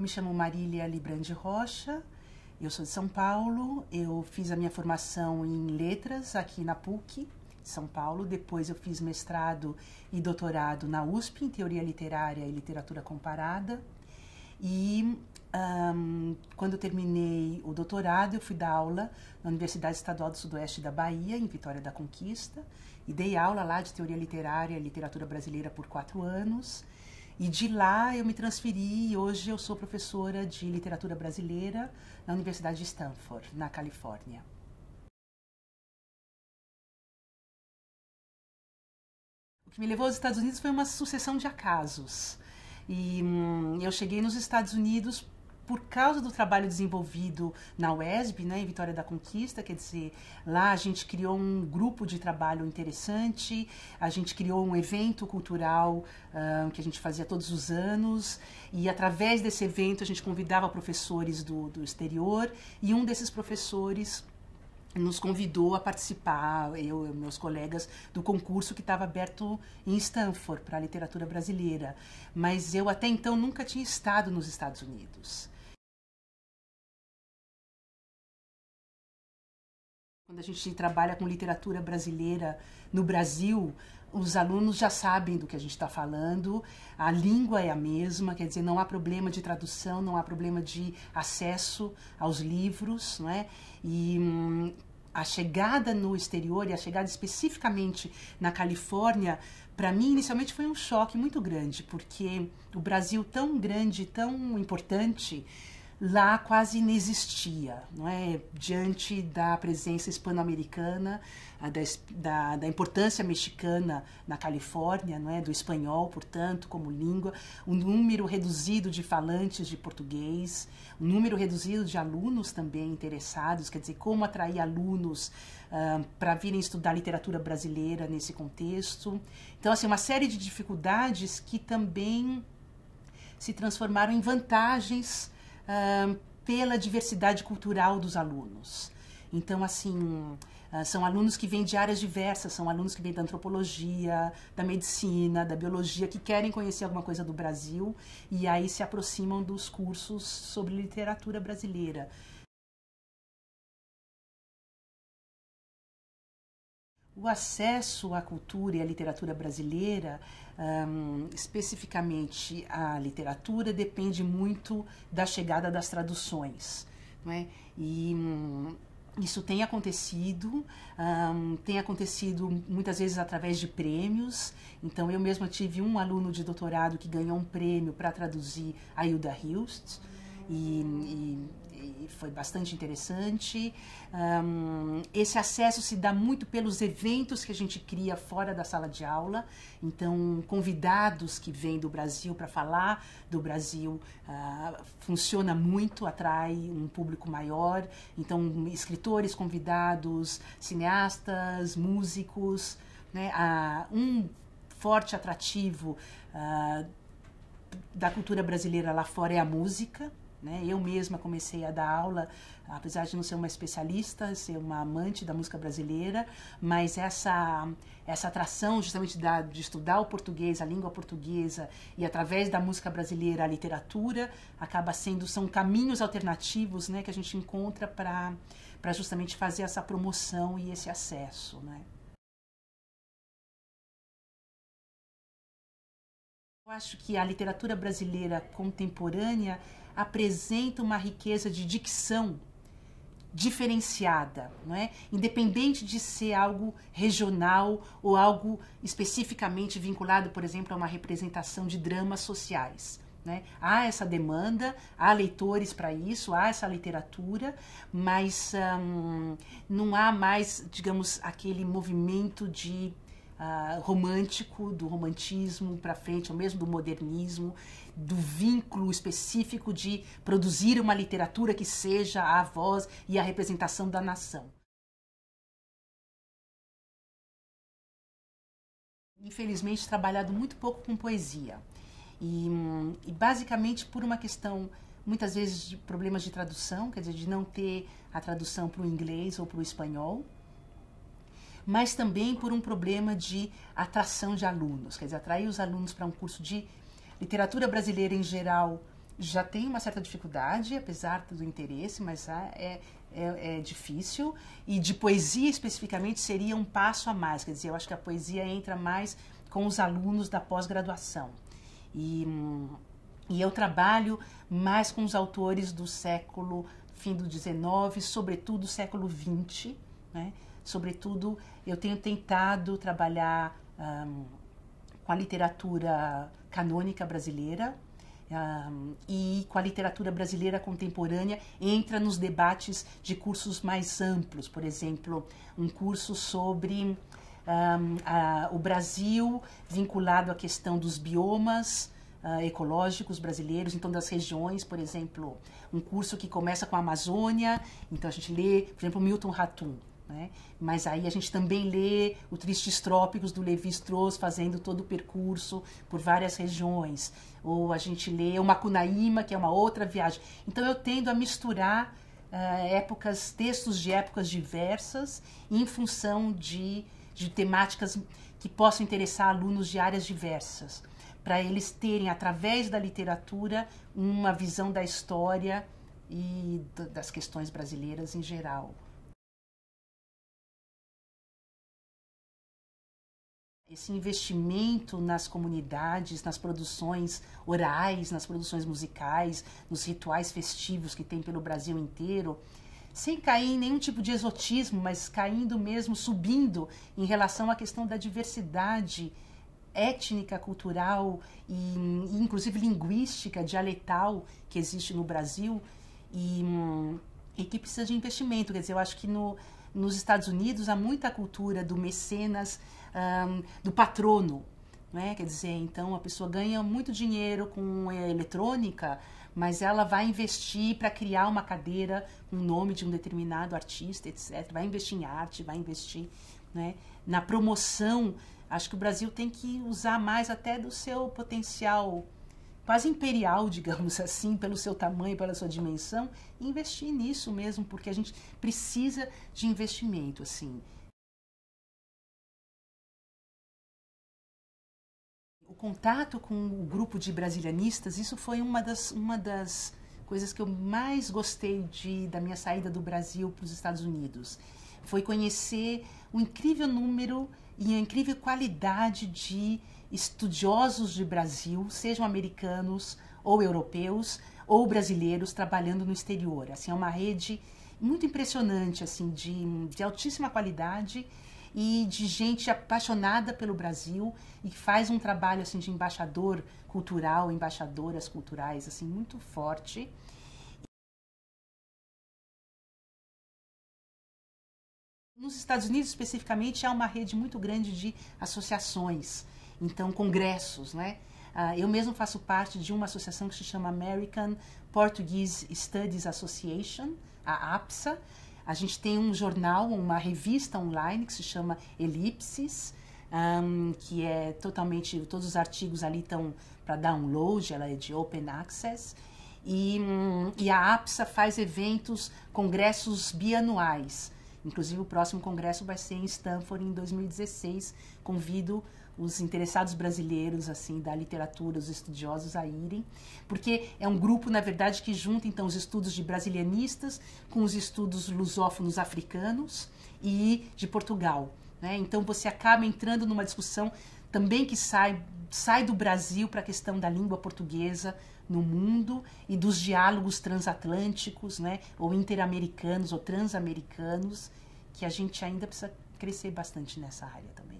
me chamo Marília Librandi Rocha, eu sou de São Paulo, eu fiz a minha formação em letras aqui na PUC, São Paulo, depois eu fiz mestrado e doutorado na USP, em Teoria Literária e Literatura Comparada, e quando eu terminei o doutorado, eu fui dar aula na Universidade Estadual do Sudoeste da Bahia, em Vitória da Conquista, e dei aula lá de Teoria Literária e Literatura Brasileira por 4 anos, e de lá eu me transferi e hoje eu sou professora de Literatura Brasileira na Universidade de Stanford, na Califórnia. O que me levou aos Estados Unidos foi uma sucessão de acasos. E eu cheguei nos Estados Unidos por causa do trabalho desenvolvido na UESB, né, em Vitória da Conquista, quer dizer, lá a gente criou um grupo de trabalho interessante, a gente criou um evento cultural que a gente fazia todos os anos, e através desse evento a gente convidava professores do exterior, e um desses professores nos convidou a participar, eu e meus colegas, do concurso que estava aberto em Stanford para a literatura brasileira. Mas eu até então nunca tinha estado nos Estados Unidos. Quando a gente trabalha com literatura brasileira no Brasil, os alunos já sabem do que a gente está falando, a língua é a mesma, quer dizer, não há problema de tradução, não há problema de acesso aos livros, não é? E a chegada no exterior, e a chegada especificamente na Califórnia, para mim, inicialmente foi um choque muito grande, porque o Brasil tão grande, tão importante, lá quase inexistia, não é? Diante da presença hispano-americana, da importância mexicana na Califórnia, não é? Do espanhol, portanto, como língua, um número reduzido de falantes de português, um número reduzido de alunos também interessados, quer dizer, como atrair alunos para virem estudar literatura brasileira nesse contexto. Então, assim, uma série de dificuldades que também se transformaram em vantagens pela diversidade cultural dos alunos. Então, assim, são alunos que vêm de áreas diversas, são alunos que vêm da antropologia, da medicina, da biologia, que querem conhecer alguma coisa do Brasil e aí se aproximam dos cursos sobre literatura brasileira. O acesso à cultura e à literatura brasileira, especificamente à literatura, depende muito da chegada das traduções, não é? E isso tem acontecido muitas vezes através de prêmios. Então, eu mesma tive um aluno de doutorado que ganhou um prêmio para traduzir a Hilda Hilst, e foi bastante interessante. Esse acesso se dá muito pelos eventos que a gente cria fora da sala de aula. Então, convidados que vêm do Brasil para falar do Brasil funciona muito, atrai um público maior. Então, escritores convidados, cineastas, músicos, né? Um forte atrativo da cultura brasileira lá fora é a música. Eu mesma comecei a dar aula, apesar de não ser uma especialista, ser uma amante da música brasileira, mas essa atração justamente de estudar o português, a língua portuguesa, e através da música brasileira a literatura, são caminhos alternativos, né, que a gente encontra para justamente fazer essa promoção e esse acesso, né? Eu acho que a literatura brasileira contemporânea apresenta uma riqueza de dicção diferenciada, não é? Independente de ser algo regional ou algo especificamente vinculado, por exemplo, a uma representação de dramas sociais, né? Há essa demanda, há leitores para isso, há essa literatura, mas não há mais, digamos, aquele movimento romântico, do romantismo para frente, ou mesmo do modernismo, do vínculo específico de produzir uma literatura que seja a voz e a representação da nação. Infelizmente, trabalhado muito pouco com poesia. E basicamente por uma questão, muitas vezes, de problemas de tradução, quer dizer, de não ter a tradução para o inglês ou para o espanhol, mas também por um problema de atração de alunos, quer dizer, atrair os alunos para um curso de literatura brasileira em geral Já tem uma certa dificuldade, apesar do interesse, mas é difícil. E de poesia, especificamente, seria um passo a mais. Quer dizer, eu acho que a poesia entra mais com os alunos da pós-graduação. E eu trabalho mais com os autores do século, fim do XIX, sobretudo século XX, né? Sobretudo, eu tenho tentado trabalhar com a literatura canônica brasileira, e com a literatura brasileira contemporânea entra nos debates de cursos mais amplos. Por exemplo, um curso sobre o Brasil vinculado à questão dos biomas ecológicos brasileiros, então das regiões, por exemplo, um curso que começa com a Amazônia, então a gente lê, por exemplo, Milton Ratum, né? Mas aí a gente também lê o Tristes Trópicos do Lévi-Strauss fazendo todo o percurso por várias regiões, ou a gente lê o Macunaíma, que é uma outra viagem. Então eu tendo a misturar textos de épocas diversas em função de temáticas que possam interessar alunos de áreas diversas, para eles terem, através da literatura, uma visão da história e das questões brasileiras em geral. Esse investimento nas comunidades, nas produções orais, nas produções musicais, nos rituais festivos que tem pelo Brasil inteiro, sem cair em nenhum tipo de exotismo, mas caindo mesmo, subindo em relação à questão da diversidade étnica, cultural e inclusive linguística, dialetal que existe no Brasil e que precisa de investimento. Quer dizer, eu acho que nos Estados Unidos há muita cultura do mecenas, do patrono, né? Quer dizer, então a pessoa ganha muito dinheiro com eletrônica, mas ela vai investir para criar uma cadeira com o nome de um determinado artista, etc. Vai investir em arte, vai investir, né, na promoção. Acho que o Brasil tem que usar mais até do seu potencial quase imperial, digamos assim, pelo seu tamanho, pela sua dimensão, e investir nisso mesmo, porque a gente precisa de investimento, assim. O contato com o grupo de brasilianistas, isso foi uma das coisas que eu mais gostei da minha saída do Brasil para os Estados Unidos. Foi conhecer o incrível número e a incrível qualidade de estudiosos de Brasil, sejam americanos ou europeus ou brasileiros, trabalhando no exterior. Assim, é uma rede muito impressionante, assim, de altíssima qualidade e de gente apaixonada pelo Brasil e que faz um trabalho assim de embaixador cultural, embaixadoras culturais assim muito forte. Nos Estados Unidos, especificamente, há uma rede muito grande de associações, então congressos, né? Eu mesmo faço parte de uma associação que se chama American Portuguese Studies Association, a APSA. A gente tem um jornal, uma revista online que se chama Elipses, que é totalmente, todos os artigos ali estão para download, ela é de open access. E a APSA faz eventos, congressos bianuais. Inclusive o próximo congresso vai ser em Stanford em 2016. Convido os interessados brasileiros assim da literatura, os estudiosos a irem, porque é um grupo, na verdade, que junta então os estudos de brasilianistas com os estudos lusófonos africanos e de Portugal, né? Então você acaba entrando numa discussão também que sai do Brasil para a questão da língua portuguesa no mundo e dos diálogos transatlânticos, né, ou interamericanos ou transamericanos, que a gente ainda precisa crescer bastante nessa área também.